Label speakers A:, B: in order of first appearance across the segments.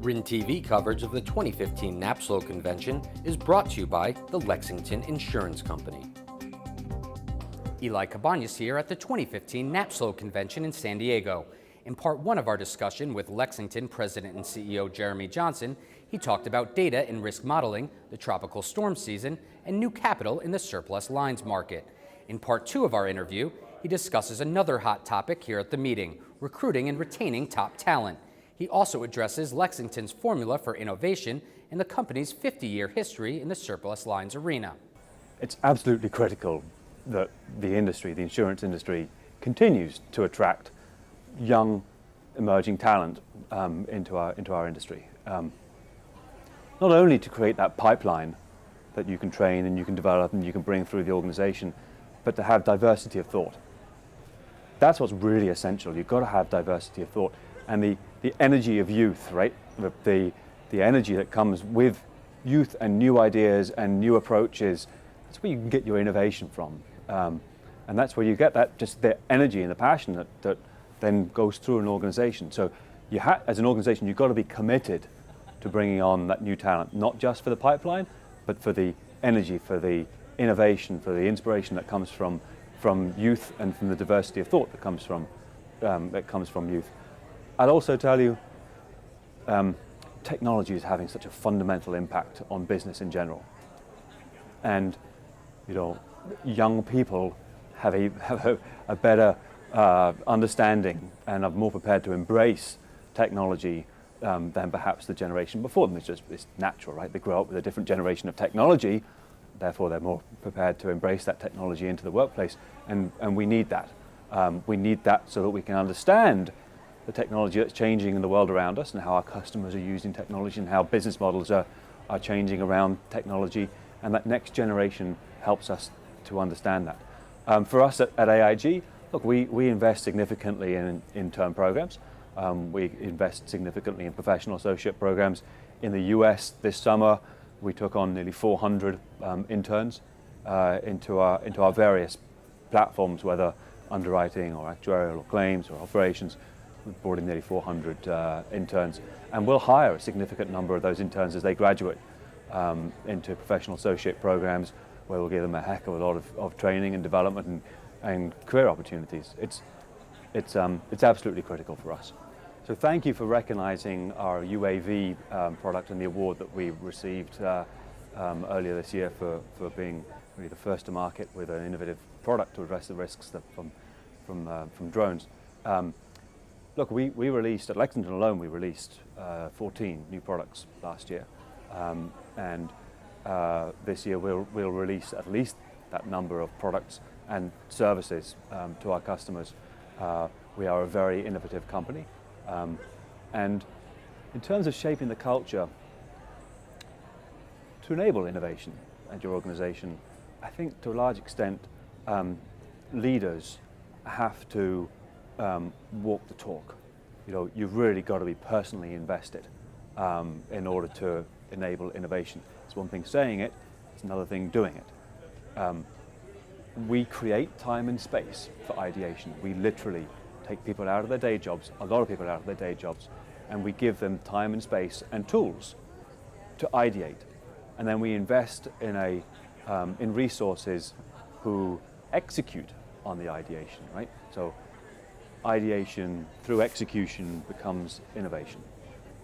A: RIN TV coverage of the 2015 NAPSLO convention is brought to you by the Lexington Insurance Company. Eli Cabañas here at the 2015 NAPSLO convention in San Diego. In part one of our discussion with Lexington President and CEO Jeremy Johnson, he talked about data and risk modeling, the tropical storm season, and new capital in the surplus lines market. In part two of our interview, he discusses another hot topic here at the meeting, recruiting and retaining top talent. He also addresses Lexington's formula for innovation and the company's 50-year history in the surplus lines arena.
B: It's absolutely critical that the insurance industry, continues to attract young, emerging talent into our industry. Not only to create that pipeline that you can train and you can develop and you can bring through the organization, but to have diversity of thought. That's what's really essential. You've got to have diversity of thought and the energy of youth, right? The energy that comes with youth and new ideas and new approaches. That's where you can get your innovation from. And that's where you get that, just the energy and the passion that then goes through an organization. So as an organization, you've got to be committed to bringing on that new talent, not just for the pipeline, but for the energy, for the innovation, for the inspiration that comes from youth and from the diversity of thought that comes from youth. I'd also tell you, technology is having such a fundamental impact on business in general. And, young people have a better understanding and are more prepared to embrace technology than perhaps the generation before them. It's natural, right? They grow up with a different generation of technology, therefore they're more prepared to embrace that technology into the workplace, and we need that. We need that so that we can understand the technology that's changing in the world around us and how our customers are using technology and how business models are changing around technology, and that next generation helps us to understand that. For us at AIG, look, we invest significantly in intern programs. We invest significantly in professional associate programs. In the US this summer, we took on nearly 400 interns into our various platforms, whether underwriting or actuarial or claims or operations. We've brought in nearly 400 interns, and we'll hire a significant number of those interns as they graduate into professional associate programs, where we'll give them a heck of a lot of training and development and career opportunities. It's absolutely critical for us. So thank you for recognizing our UAV product and the award that we received earlier this year for being really the first to market with an innovative product to address the risks from drones. Look, we released, at Lexington alone, we released 14 new products last year. And this year we'll release at least that number of products and services to our customers. We are a very innovative company. And in terms of shaping the culture, to enable innovation at your organization, I think to a large extent, leaders have to walk the talk. You've really got to be personally invested in order to enable innovation. It's one thing saying it, it's another thing doing it. We create time and space for ideation. We literally take people out of their day jobs, a lot of people out of their day jobs, and we give them time and space and tools to ideate. And then we invest in resources who execute on the ideation, right? So ideation through execution becomes innovation.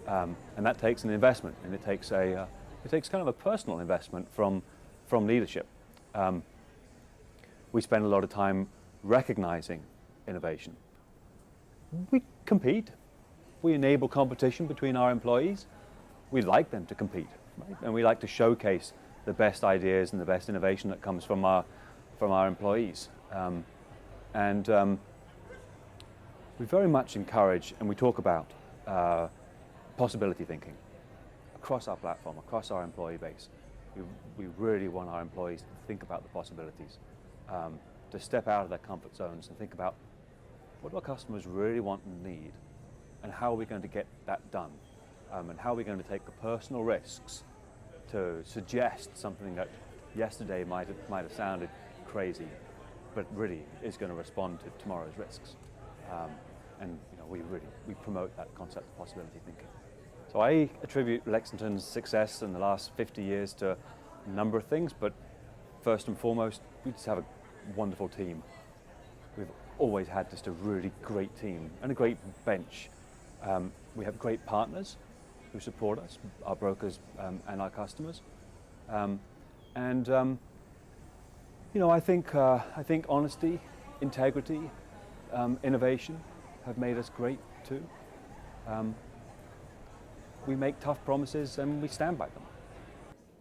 B: And that takes an investment, and it takes kind of a personal investment from leadership. We spend a lot of time recognizing innovation. We compete. We enable competition between our employees. We like them to compete, right? And we like to showcase the best ideas and the best innovation that comes from our employees. We very much encourage, and we talk about possibility thinking across our platform, across our employee base. We really want our employees to think about the possibilities, to step out of their comfort zones and think about what do our customers really want and need, and how are we going to get that done, and how are we going to take the personal risks to suggest something that yesterday might have sounded crazy, but really is going to respond to tomorrow's risks. And we promote that concept of possibility thinking. So I attribute Lexington's success in the last 50 years to a number of things, but first and foremost, we just have a wonderful team. We've always had just a really great team and a great bench. We have great partners who support us, our brokers and our customers. I think honesty, integrity, innovation have made us great too. We make tough promises and we stand by them.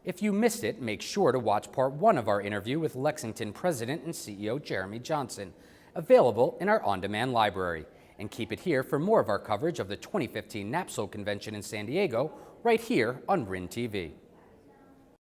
A: If you missed it, make sure to watch part 1 of our interview with Lexington President and CEO Jeremy Johnson, available in our on-demand library. And keep it here for more of our coverage of the 2015 NAPSLO convention in San Diego, right here on RIN TV.